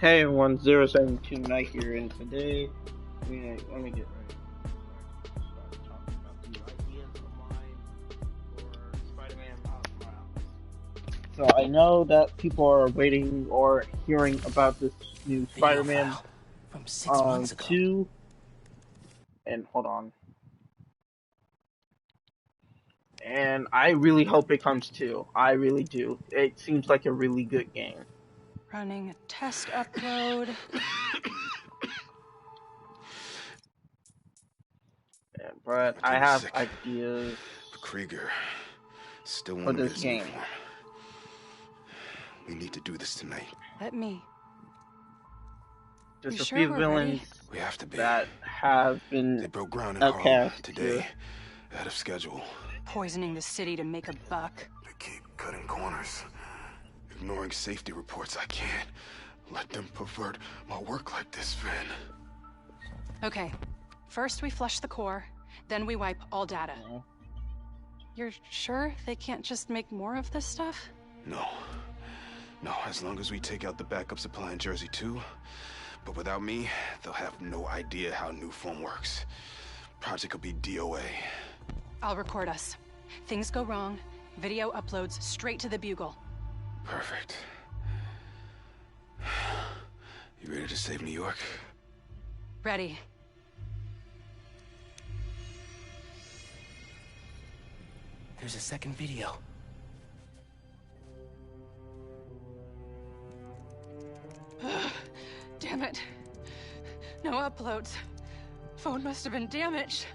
Hey everyone, 072 Night here, and today, let me get ready. Start talking about the ideas of mine for Spider-Man Miles Morales. So I know that people are waiting or hearing about this new Video Spider-Man file from 6 months ago. 2, and hold on. And I really hope it comes too. I really do. It seems like a really good game. Running a test upload. Yeah, but I have ideas but Krieger still for won't this get his game. uniform. We need to do this tonight. Let me. There's You a sure few we're villains ready? We have to be. that have been They broke ground in Harlem outcast today, here. ahead of schedule. Poisoning the city to make a buck. They keep cutting corners, ignoring safety reports. I can't let them pervert my work like this, Finn. Okay. First we flush the core, then we wipe all data. No. You're sure they can't just make more of this stuff? No. No, as long as we take out the backup supply in Jersey too. But without me, they'll have no idea how Nuform works. Project will be DOA. I'll record us. Things go wrong, video uploads straight to the Bugle. Perfect. You ready to save New York? Ready. There's a second video. Damn it. No uploads. Phone must have been damaged.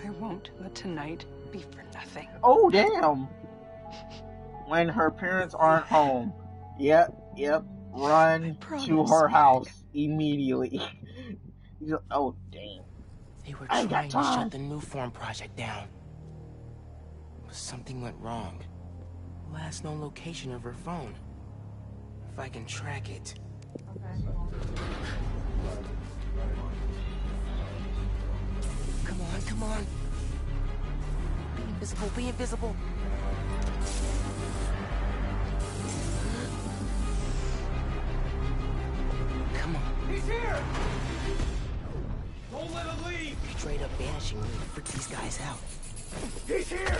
I won't let tonight be for nothing. Oh, damn! When her parents aren't home. Yep, run to her house immediately. Oh, damn. They were I trying got to time. shut the Nuform project down. But something went wrong. Last known location of her phone. If I can track it. Come on. Be invisible, be invisible. Come on. He's here! Don't let him leave! Straight up vanishing me to freak these guys out. He's here!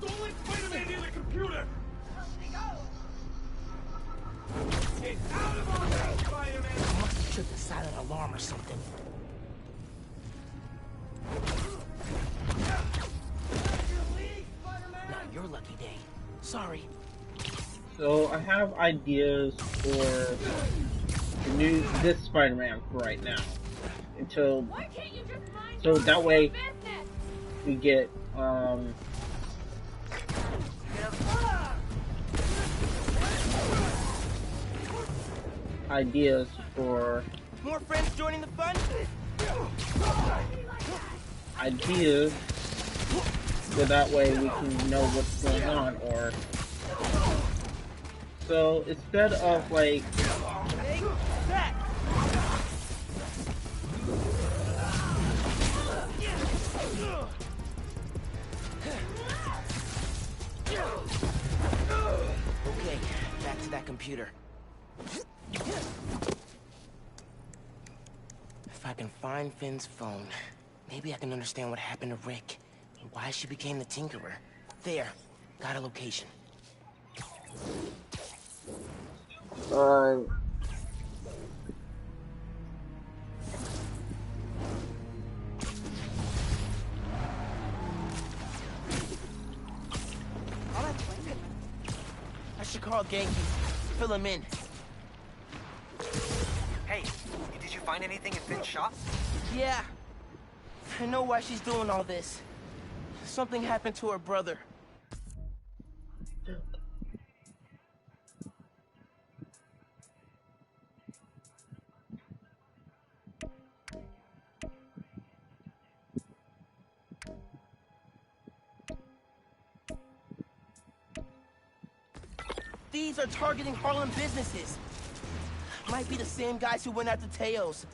Don't let Spider-Man near the computer! Get out of our house, Spider-Man! I must have tripped a silent alarm or something. Not your lucky day. Sorry. So, I have ideas for this Spider-Man for right now. So that way, we get, ideas for More friends joining the fun? ideas so that way we can know what's going on, or so instead of like Okay, back to that computer. If I can find Finn's phone, maybe I can understand what happened to Rick and why she became the Tinkerer. There, got a location. I should call Genki. Fill him in. Hey, did you find anything in Finn's shop? Yeah. I know why she's doing all this. Something happened to her brother. These are targeting Harlem businesses. Might be the same guys who went after Teos.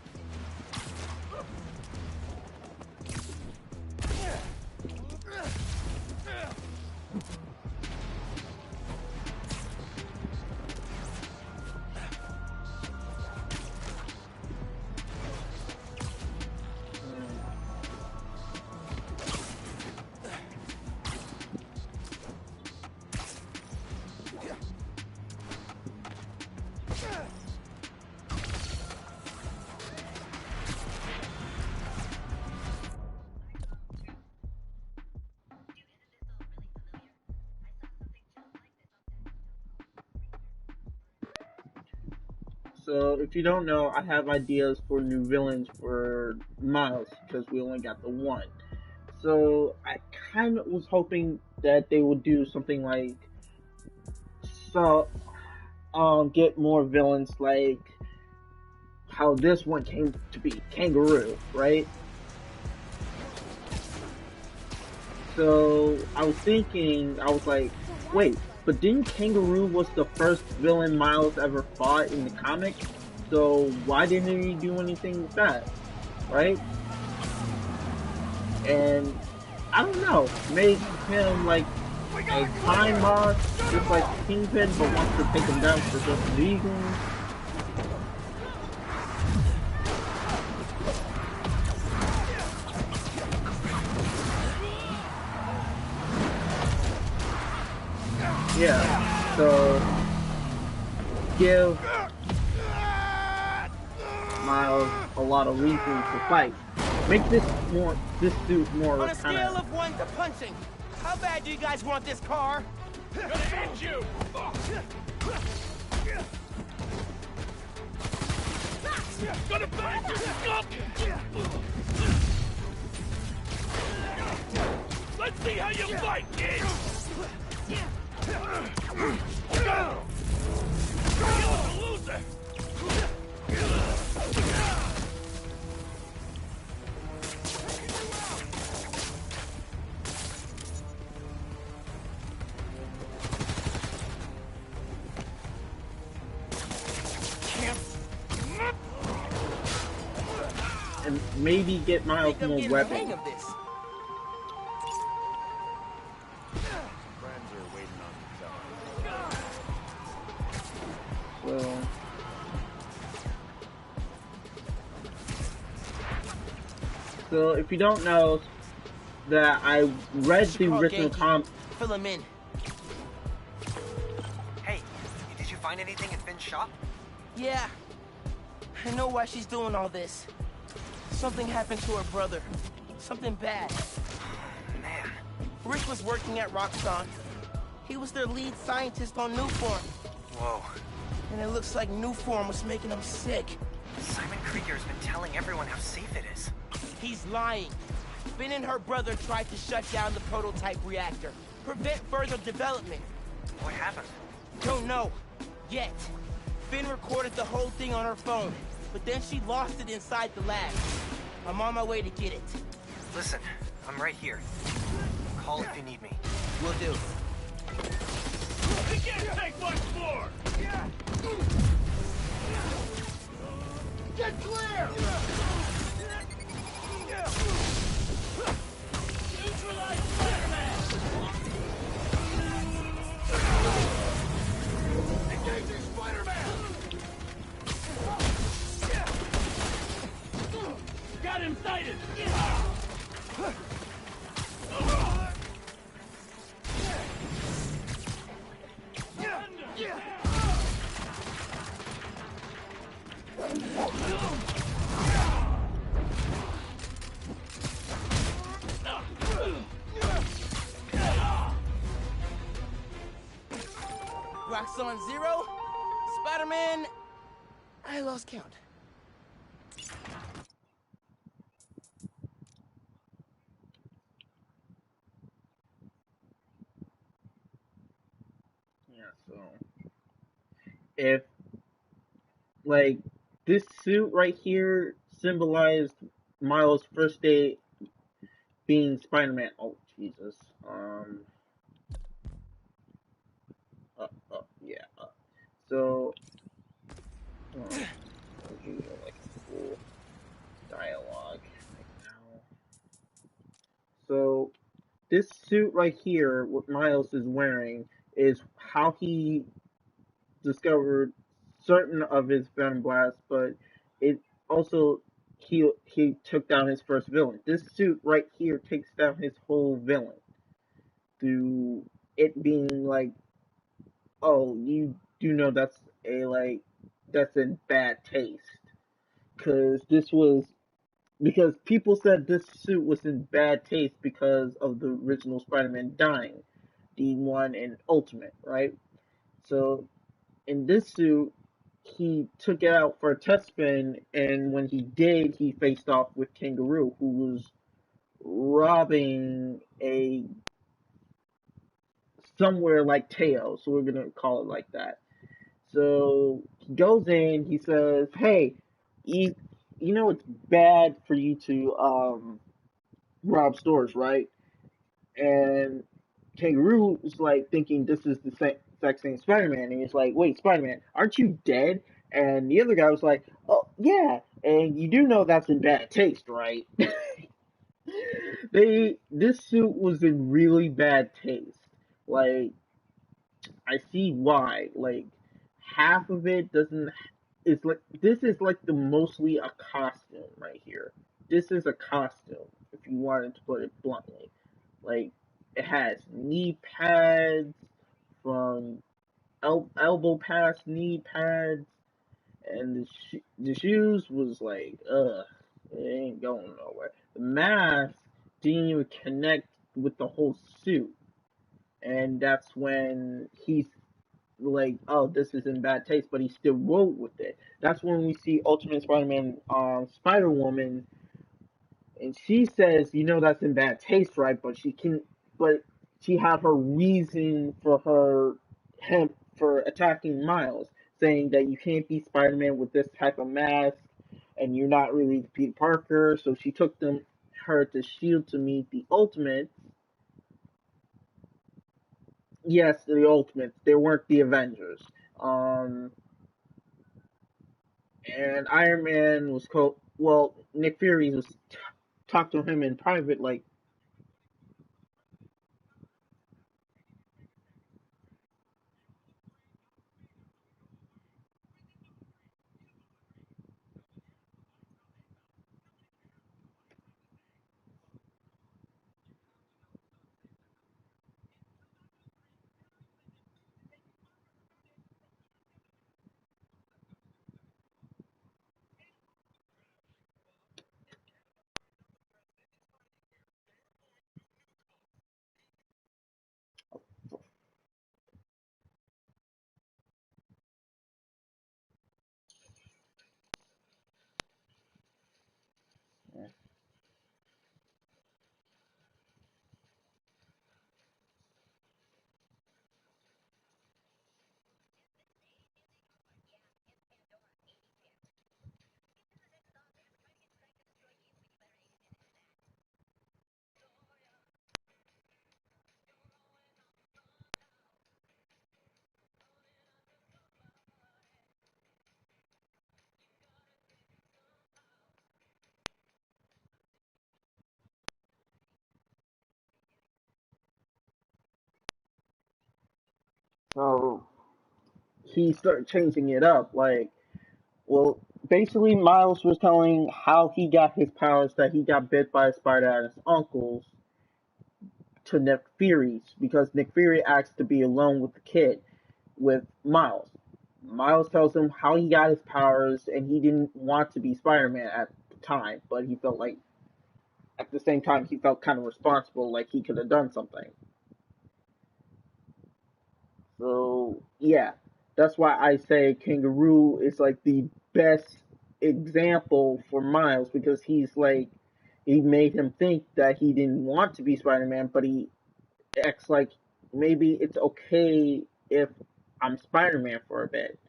So if you don't know, I have ideas for new villains for Miles because we only got the one. So I kind of was hoping that they would do something like so get more villains like how this one came to be, Kangaroo, right? So I was thinking, I was like, wait, but didn't Kangaroo was the first villain Miles ever fought in the comic? So why didn't he do anything with that, right? And I don't know, make him like a crime boss, just like Kingpin, but wants to take him down for just reasons. Yeah, so give Miles a lot of reasons to fight. Make this suit more On a scale of 1 to punching, how bad do you guys want this car? Gonna hit you! Gonna bite your skull! Let's see how you fight, kid! Go! You're a loser! and maybe get Miles I'm more getting the hang weapons. of this. So if you don't know, that I read the original comic. Fill him in. Hey, did you find anything in Finn's shop? Yeah. I know why she's doing all this. Something happened to her brother. Something bad. Man. Rick was working at Roxxon. He was their lead scientist on Nuform. Whoa. And it looks like Nuform was making him sick. Simon Krieger's been telling everyone how safe it is. He's lying. Finn and her brother tried to shut down the prototype reactor. Prevent further development. What happened? Don't know. Yet. Finn recorded the whole thing on her phone, but then she lost it inside the lab. I'm on my way to get it. Listen, I'm right here. Call if you need me. Will do. We can't take much more! Get clear! Neutralize Spider-Man! Engaging Spider-Man! Got him sighted! Roxxon 0? Spider-Man... I lost count. Yeah, so if like this suit right here symbolized Miles' first day being Spider-Man. Oh Jesus. Yeah. So, I'll give you like full dialogue right now. So, this suit right here, what Miles is wearing, is how he discovered certain of his Venom Blasts, but it also he took down his first villain. This suit right here takes down his whole villain through it being like, oh, you do know that's in bad taste, because because people said this suit was in bad taste because of the original Spider-Man dying, the one in Ultimate, right? So in this suit, he took it out for a test spin, and when he did, he faced off with Kangaroo, who was robbing a somewhere like Teo, so we're gonna call it like that. So he goes in, he says, "Hey, you, you know it's bad for you to rob stores, right?" And Kangaroo is like thinking this is the same exact same Spider-Man, and he's like, "Wait, Spider-Man, aren't you dead?" And the other guy was like, "Oh yeah, and you do know that's in bad taste, right?" This suit was in really bad taste. Like I see why. Like half of it doesn't. It's like this is like the mostly a costume right here. This is a costume, if you wanted to put it bluntly. Like it has knee pads from elbow past knee pads, and the shoes was like, ugh, it ain't going nowhere. The mask didn't even connect with the whole suit, and that's when he's like, oh, this is in bad taste, but he still wrote with it. That's when we see Ultimate Spider-Man, Spider Woman, and she says, you know, that's in bad taste, right? But she had her reason for him for attacking Miles, saying that you can't be Spider-Man with this type of mask, and you're not really Peter Parker. So she took her to Shield to meet the Ultimates. Yes, the Ultimates. They weren't the Avengers. Um, and Iron Man was well, Nick Fury was talked to him in private, like, so he started changing it up. Like, well, basically, Miles was telling how he got his powers, that he got bit by a spider at his uncle's, to Nick Fury's, because Nick Fury asked to be alone with the kid, with Miles. Miles tells him how he got his powers, and he didn't want to be Spider-Man at the time, but he felt like, at the same time, he felt kind of responsible, like he could have done something. So yeah, that's why I say Kangaroo is like the best example for Miles, because he made him think that he didn't want to be Spider-Man, but he acts like maybe it's okay if I'm Spider-Man for a bit,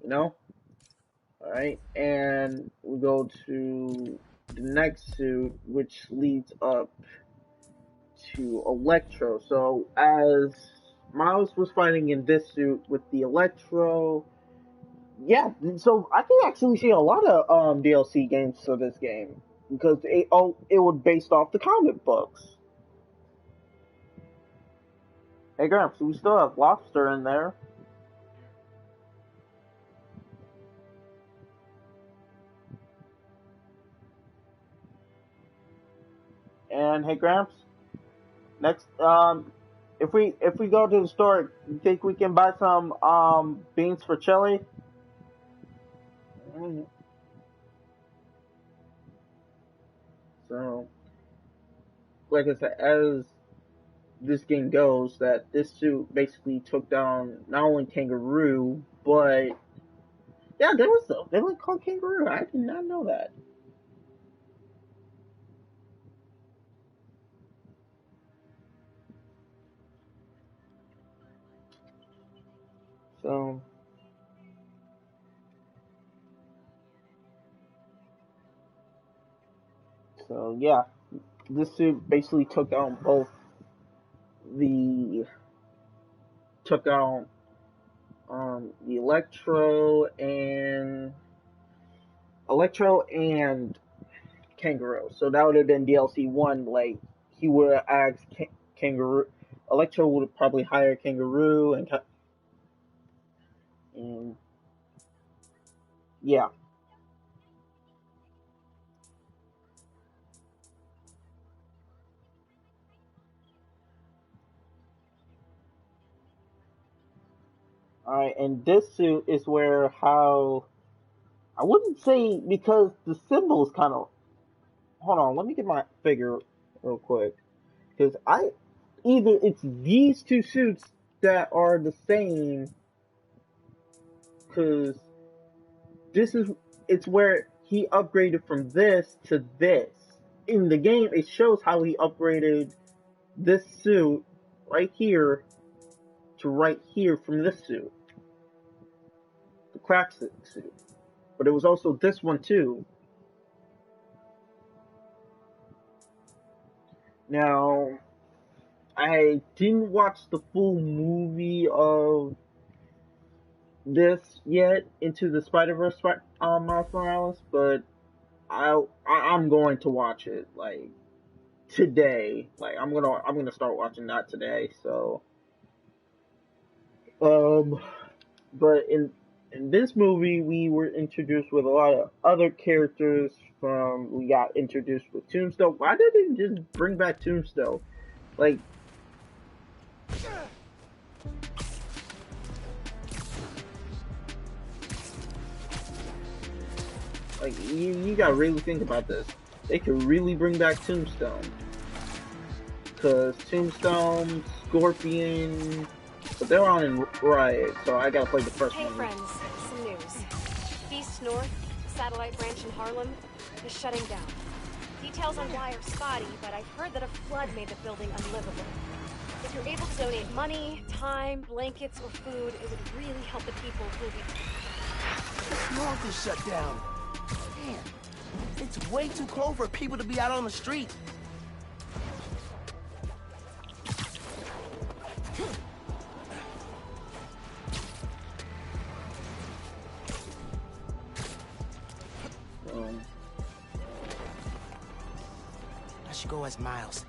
you know? All right, and we go to the next suit, which leads up to Electro. So as Miles was fighting in this suit with the Electro, yeah. So I can actually see a lot of DLC games for this game, because it was based off the comic books. Hey Gramps, we still have Lobster in there. And hey Gramps, next if we go to the store, you think we can buy some beans for chili? Mm. So, like I said, as this game goes, that this suit basically took down not only Kangaroo, but Yeah, there was a villain called Kangaroo. I did not know that. So, yeah, this suit basically took out both the took out the Electro and Kangaroo. So that would have been DLC one. Like he would have asked Kangaroo. Electro would have probably hired Kangaroo and yeah. All right, and this suit is where how I wouldn't say because the symbols kind of. Hold on, let me get my figure real quick because I either it's these two suits that are the same because this is it's where he upgraded from this to this. In the game, it shows how he upgraded this suit right here to right here from this suit, the classic suit. But it was also this one too. Now, I didn't watch the full movie of this yet, Into the Spider-Verse, Miles Morales, but I'm going to watch it like today. Like I'm gonna start watching that today. So, um, but in this movie, we were introduced with a lot of other characters. We got introduced with Tombstone. Why didn't they just bring back Tombstone? Like, you gotta really think about this. They could really bring back Tombstone. Because Tombstone, Scorpion, but they're on in Riot, so I gotta play the first Hey one. friends, some news. Feast North, satellite branch in Harlem, is shutting down. Details on why are spotty, but I've heard that a flood made the building unlivable. If you're able to donate money, time, blankets, or food, it would really help the people who'll be... The North is shut down. Damn. It's way too cold for people to be out on the street. I should go as Miles.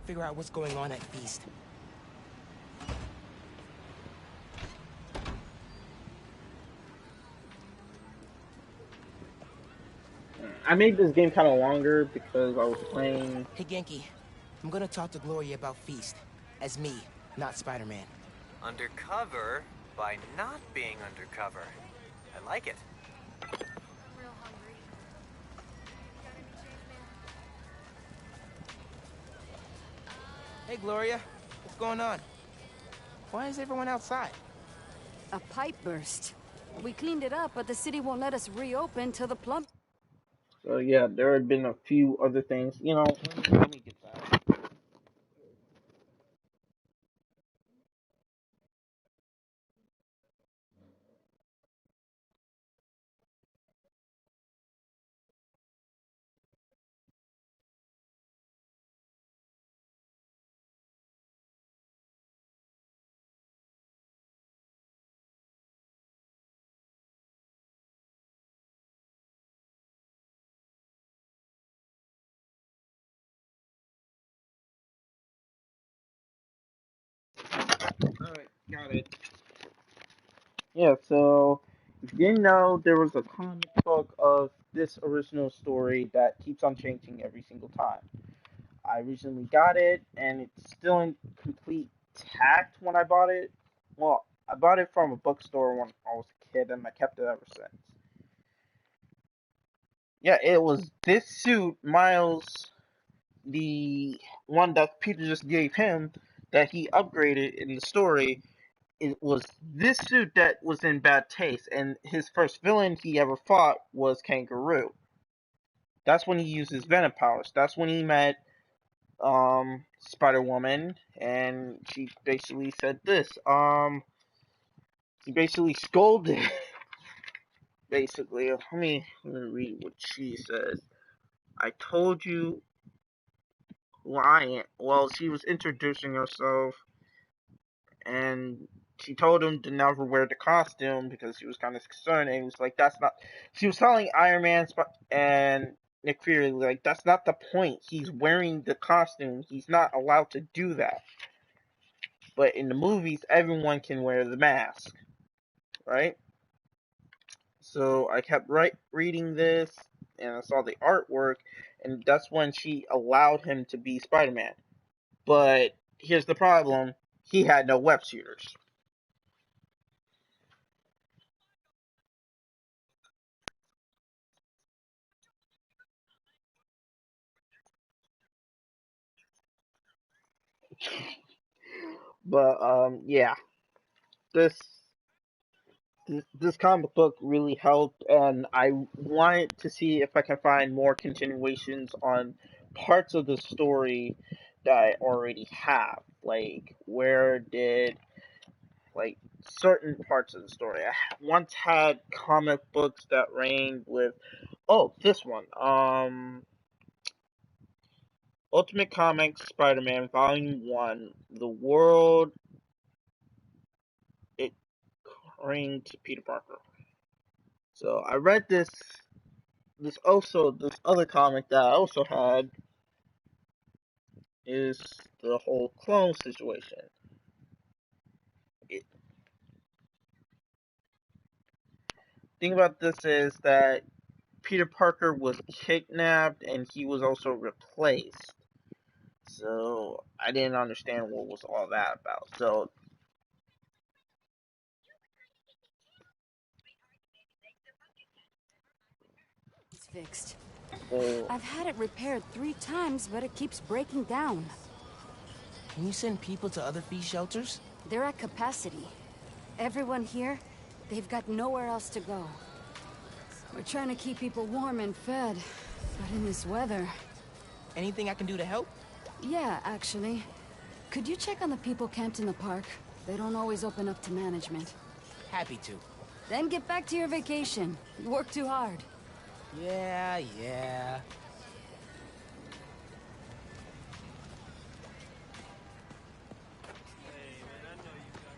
Figure out what's going on at Feast. I made this game kind of longer because I was playing... Hey Genki, I'm gonna talk to Gloria about Feast. As me, not Spider-Man. Undercover by not being undercover. I like it. Real hungry. Got any change, man? Hey Gloria, what's going on? Why is everyone outside? A pipe burst. We cleaned it up, but the city won't let us reopen till the plumb... So yeah, there had been a few other things. You know, let me get that. Alright, got it. Yeah, so if you didn't know, there was a comic book of this original story that keeps on changing every single time. I recently got it, and it's still in complete tact when I bought it. Well, I bought it from a bookstore when I was a kid, and I kept it ever since. Yeah, it was this suit, Miles. the one that Peter just gave him that he upgraded in the story, it was this suit that was in bad taste, and his first villain he ever fought was Kangaroo. That's when he used his venom powers. That's when he met Spider-Woman, and she basically said this. He basically scolded. Basically, let me read what she says. I told you who I am. Well, she was introducing herself, and she told him to never wear the costume because she was kind of concerned. And he was like, "That's not." She was telling Iron Man and Nick Fury, like, "That's not the point. He's wearing the costume. He's not allowed to do that." But in the movies, everyone can wear the mask, right? So I kept reading this, and I saw the artwork, and that's when she allowed him to be Spider-Man. But here's the problem: he had no web shooters. But yeah, this this comic book really helped, and I wanted to see if I can find more continuations on parts of the story that I already have. Like, where did like certain parts of the story? I once had comic books that reigned with. Oh, this one. Ultimate Comics Spider-Man Volume 1. The World It Reigned to Peter Parker. So I read this other comic that I also had is the whole clone situation. It, thing about this is that Peter Parker was kidnapped and he was also replaced. So I didn't understand what was all that about. So It's fixed. so I've had it repaired 3 times, but it keeps breaking down. Can you send people to other fee shelters? They're at capacity. Everyone here, they've got nowhere else to go. We're trying to keep people warm and fed, but in this weather... Anything I can do to help? Yeah, actually. Could you check on the people camped in the park? They don't always open up to management. Happy to. Then get back to your vacation. You work too hard. Yeah. Hey, man,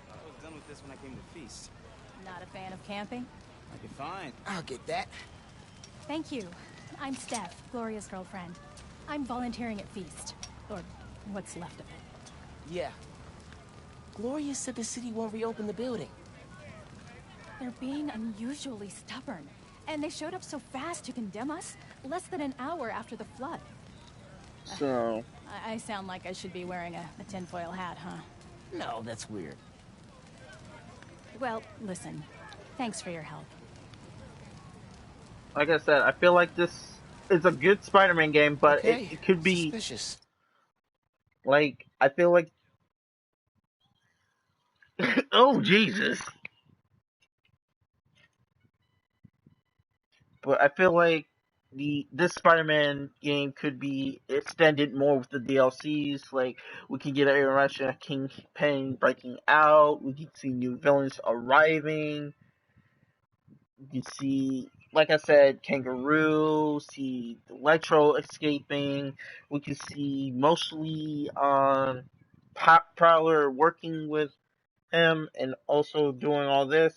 I was done with this when I came to Feast. Not a fan of camping? I'd be fine. I'll get that. Thank you. I'm Steph, Gloria's girlfriend. I'm volunteering at Feast. Or what's left of it. Yeah. Gloria said the city won't reopen the building. They're being unusually stubborn. And they showed up so fast to condemn us, less than an hour after the flood. so I sound like I should be wearing a tinfoil hat, huh? No, that's weird. Well, listen. Thanks for your help. like I said, I feel like this is a good Spider-Man game, but Okay. it could be Suspicious. like I feel like oh Jesus. But I feel like this Spider-Man game could be extended more with the DLCs. Like, we can get an interaction of Kingpin breaking out. We can see new villains arriving. You can see, like I said, Kangaroo. See Electro escaping. We can see mostly Prowler working with him and also doing all this.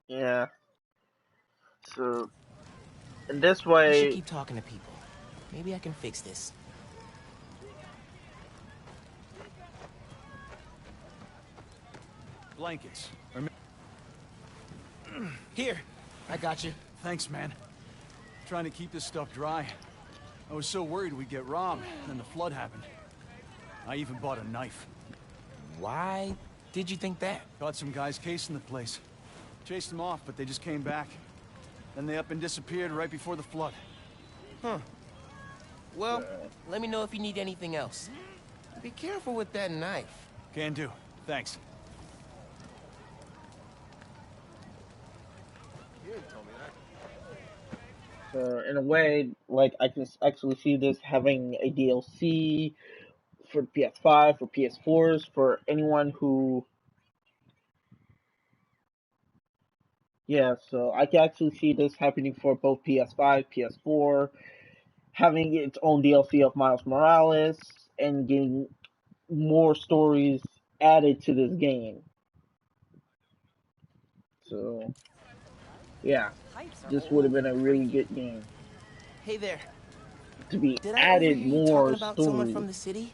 Yeah. So, in this We should way, keep talking to people. Maybe I can fix this. Blankets. Here, I got you. Thanks, man. Trying to keep this stuff dry. I was so worried we'd get robbed, then the flood happened. I even bought a knife. Why did you think that? Caught some guys casing the place. Chased them off, but they just came back. Then they up and disappeared right before the flood. Huh. Well, let me know if you need anything else. Be careful with that knife. Can do. Thanks. so in a way, like I can actually see this having a DLC for PS5, for PS4s, for anyone who. Yeah, so I can actually see this happening for both PS5, PS4, having its own DLC of Miles Morales, and getting more stories added to this game. So, yeah, this would have been a really good game Hey there. to be Did I added overhear you talking more about someone stories. from the city?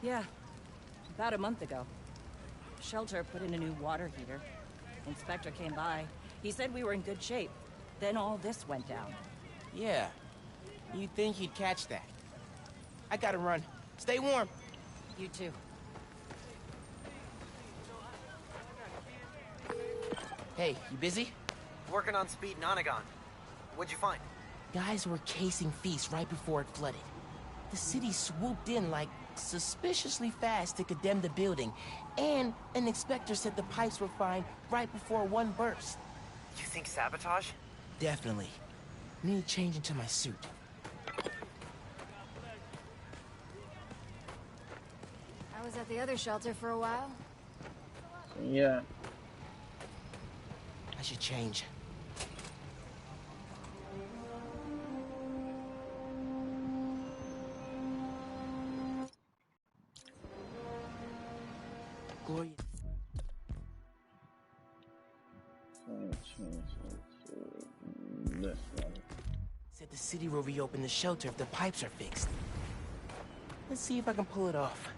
Yeah, about a month ago. Shelter put in a new water heater. Inspector came by. He said we were in good shape. Then all this went down. Yeah. You'd think he'd catch that. I gotta run. Stay warm. You too. Hey, you busy? Working on Speed Nonagon. What'd you find? Guys were casing Feast right before it flooded. The city swooped in like suspiciously fast to condemn the building, and an inspector said the pipes were fine right before one burst. You think sabotage? Definitely. Need to change into my suit. I was at the other shelter for a while. Yeah. I should change. Gloria. This one. Said the city will reopen the shelter if the pipes are fixed. Let's see if I can pull it off.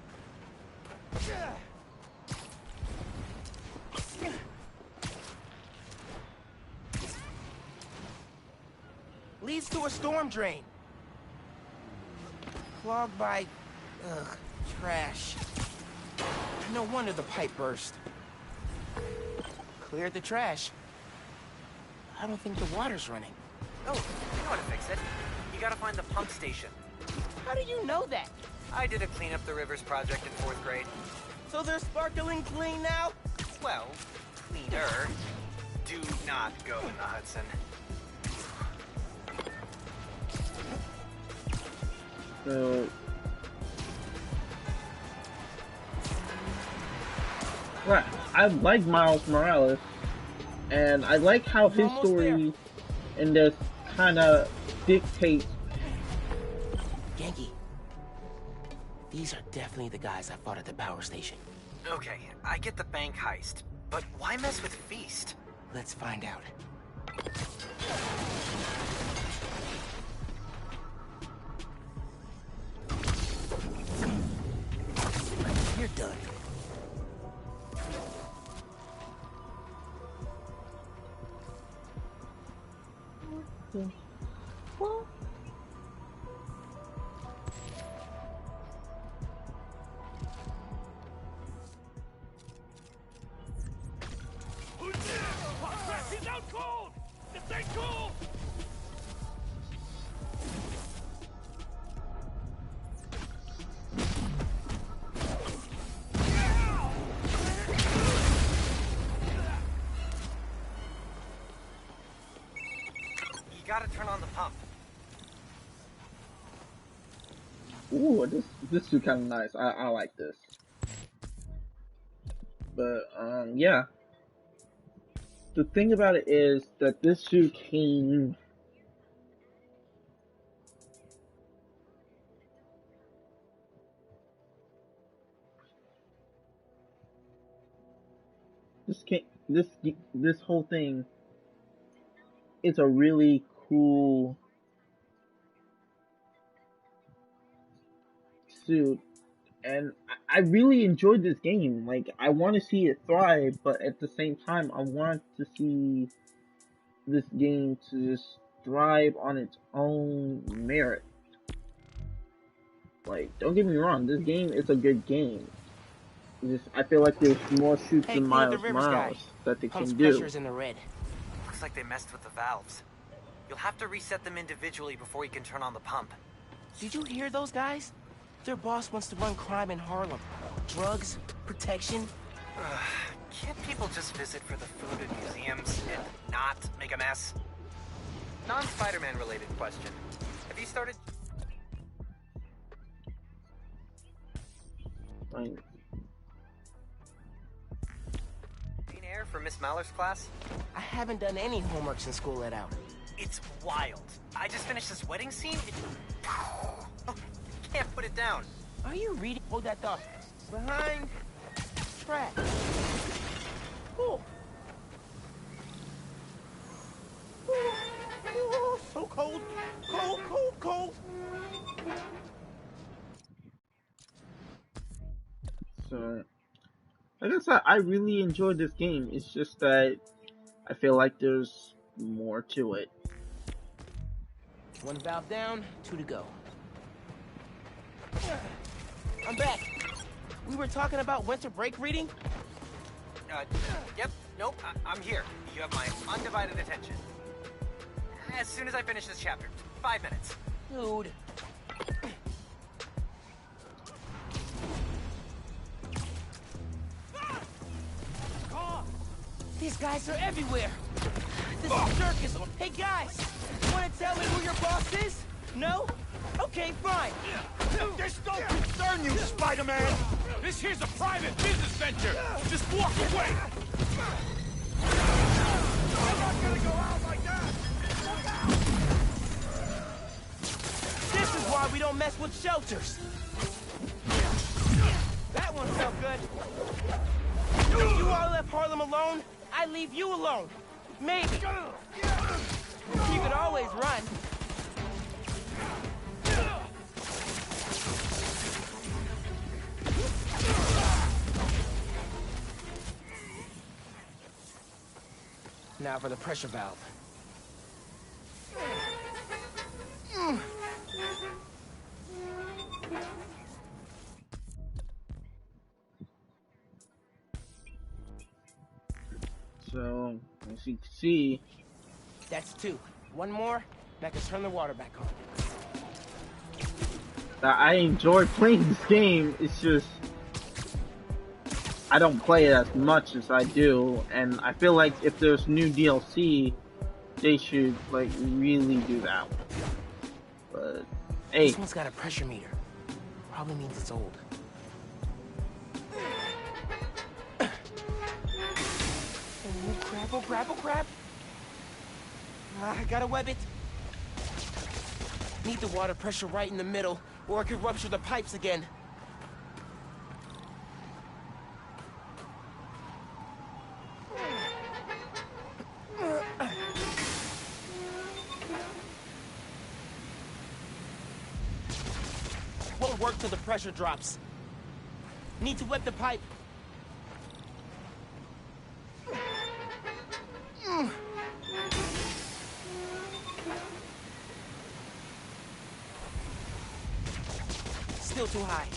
Leads to a storm drain. Clogged by... trash. No wonder the pipe burst. Cleared the trash. I don't think the water's running. Oh, you know how to fix it. You gotta find the pump station. How do you know that? I did a Clean Up the Rivers project in 4th grade. So they're sparkling clean now? Well, cleaner. Do not go in the Hudson. So, right, I like Miles Morales, and I like how his story in this kind of dictates. Genki, these are definitely the guys I fought at the power station. Okay, I get the bank heist, but why mess with Feast? Let's find out. You're done. What? He's out cold! Just stay cool! You gotta turn on the pump. Ooh, this is kind of nice. I like this. But yeah. The thing about it is that this suit came. This whole thing it's a really cool suit, and I really enjoyed this game. Like, I want to see it thrive, but at the same time, I want to see this game to just thrive on its own merit. Like, don't get me wrong, this game is a good game. I feel like there's more shoots than Miles that they can do. Pressure's in the red. Looks like they messed with the valves. You'll have to reset them individually before you can turn on the pump. Did you hear those guys? Their boss wants to run crime in Harlem. Drugs, protection. Can't people just visit for the food and museums and not make a mess? Non-Spider-Man related question. Have you started... Fine. Clean air for Miss Maller's class? I haven't done any homework since school let out. It's wild. I just finished this wedding scene. Can't put it down. Are you reading? Hold that thought. Behind track. Cool. So cold. Cold, cold, cold. So, like I said, I really enjoyed this game. It's just that I feel like there's more to it. One valve down, 2 to go. I'm back. We were talking about winter break reading? Yep. Nope. I'm here. You have my undivided attention. As soon as I finish this chapter. 5 minutes. Dude. These guys are everywhere. This is circus. Hey guys, wanna tell me who your boss is? No? Okay, fine. This don't concern you, Spider-Man! This here's a private business venture! Just walk away! I'm not gonna go out like that! This is why we don't mess with shelters. That one felt good. If you all left Harlem alone, I leave you alone. Maybe. You could always run. Now for the pressure valve. So, as you can see... That's 2. One more, and I can turn the water back on. I enjoy playing this game, it's just... I don't play it as much as I do, and I feel like if there's new DLC, they should, like, really do that one. But, hey... This one's got a pressure meter. Probably means it's old. Oh crap, oh crap! I gotta web it. Need the water pressure right in the middle, or it could rupture the pipes again. Won't work till the pressure drops. Need to wet the pipe. Still too high.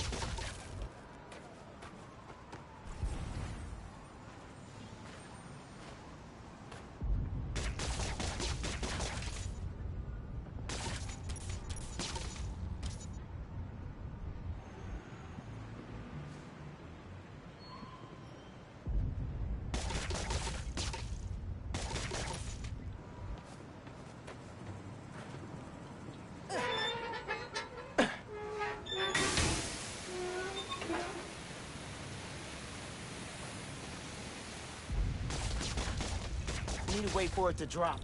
Need to wait for it to drop.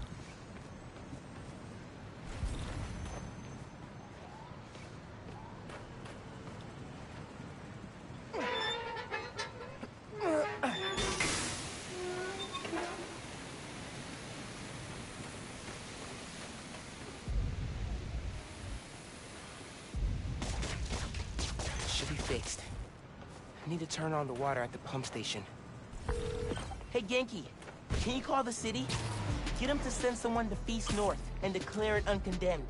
fixed. I need to turn on the water at the pump station. Hey, Genki, can you call the city? Get them to send someone to Feast North and declare it uncondemned.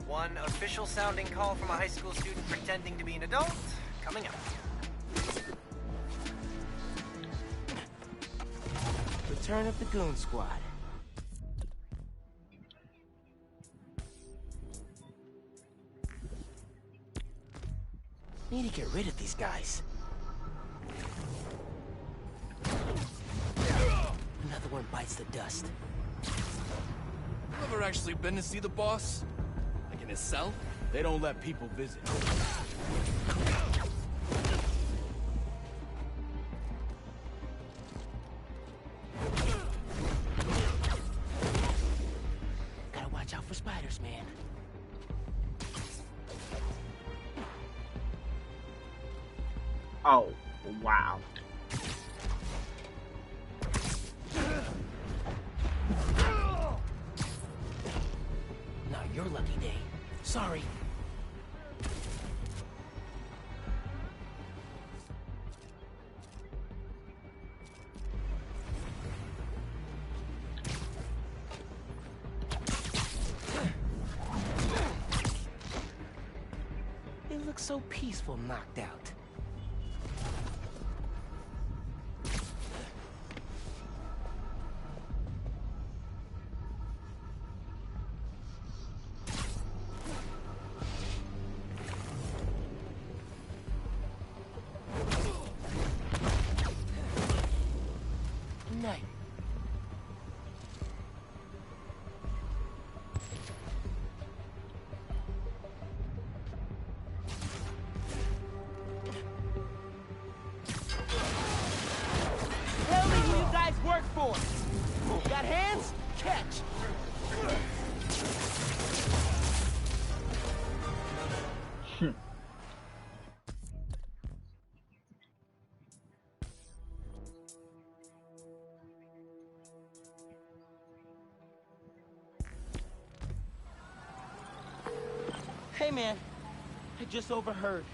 One official sounding call from a high school student pretending to be an adult, coming up. Return of the Goon Squad. Need to get rid of these guys. Another one bites the dust. You ever actually been to see the boss? Like in his cell? They don't let people visit. Gotta watch out for spiders, man. Oh, wow. Now your lucky day. Sorry. They look so peaceful knocked out. Night. Tell me who you guys work for. Got hands? Catch. Hey man, I just overheard.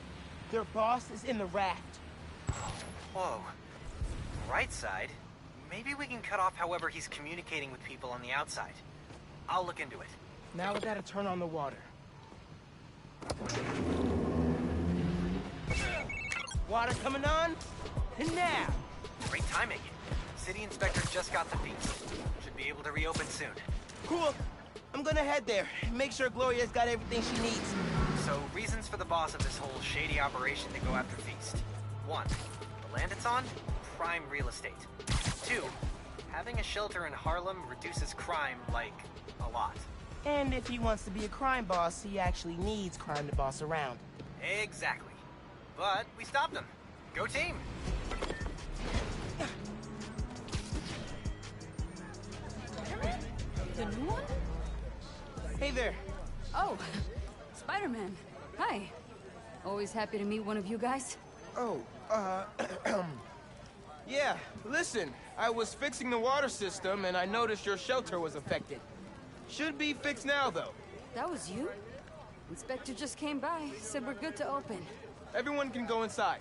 Their boss is in the raft. Whoa. Right side? Maybe we can cut off however he's communicating with people on the outside. I'll look into it. Now we gotta turn on the water. Water coming on? And now! Great timing. City Inspector just got the feast. Should be able to reopen soon. Cool. I'm gonna head there. Make sure Gloria's got everything she needs. So, reasons for the boss of this whole shady operation to go after Feast. 1. The land it's on? Prime real estate. 2. Having a shelter in Harlem reduces crime, like, a lot. And if he wants to be a crime boss, he actually needs crime to boss around. Exactly. But we stopped him. Go team! The new one? Hey there. Oh, Spider-Man. Hi. Always happy to meet one of you guys. Oh, yeah, listen. I was fixing the water system and I noticed your shelter was affected. Should be fixed now, though. That was you? Inspector just came by, said we're good to open. Everyone can go inside.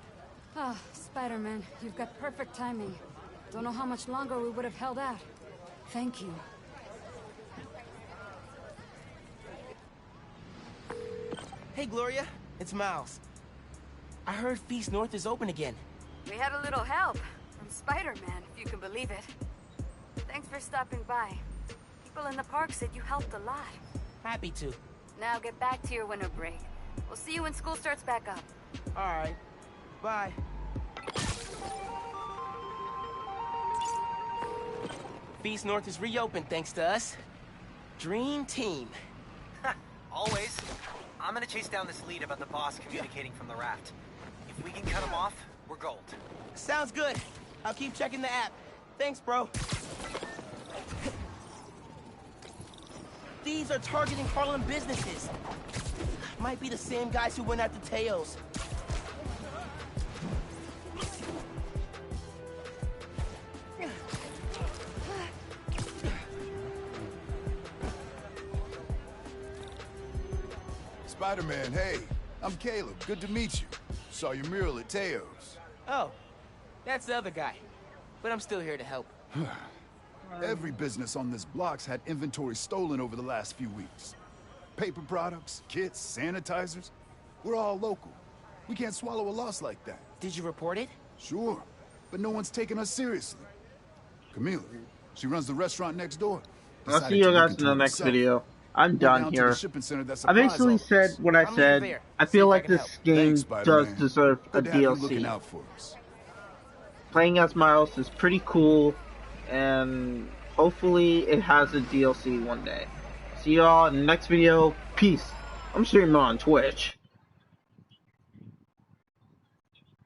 Ah, Spider-Man, you've got perfect timing. Don't know how much longer we would have held out. Thank you. Hey, Gloria. It's Miles. I heard Feast North is open again. We had a little help from Spider-Man, if you can believe it. Thanks for stopping by. People in the park said you helped a lot. Happy to. Now get back to your winter break. We'll see you when school starts back up. All right. Bye. Feast North is reopened thanks to us. Dream team. Always. I'm gonna chase down this lead about the boss communicating from the raft. If we can cut him off, we're gold. Sounds good. I'll keep checking the app. Thanks, bro. These are targeting Harlem businesses. Might be the same guys who went after Teos. Spider-Man, hey. I'm Caleb. Good to meet you. Saw your mural at Teo's. Oh, that's the other guy. But I'm still here to help. Every business on this block's had inventory stolen over the last few weeks. Paper products, kits, sanitizers. We're all local. We can't swallow a loss like that. Did you report it? Sure, but no one's taking us seriously. Camila, she runs the restaurant next door. I'll see you guys in the next video. I'm done here. I basically said what I said. I feel like this game does deserve a DLC. Playing as Miles is pretty cool, and hopefully it has a DLC one day. See y'all in the next video. Peace. I'm streaming on Twitch.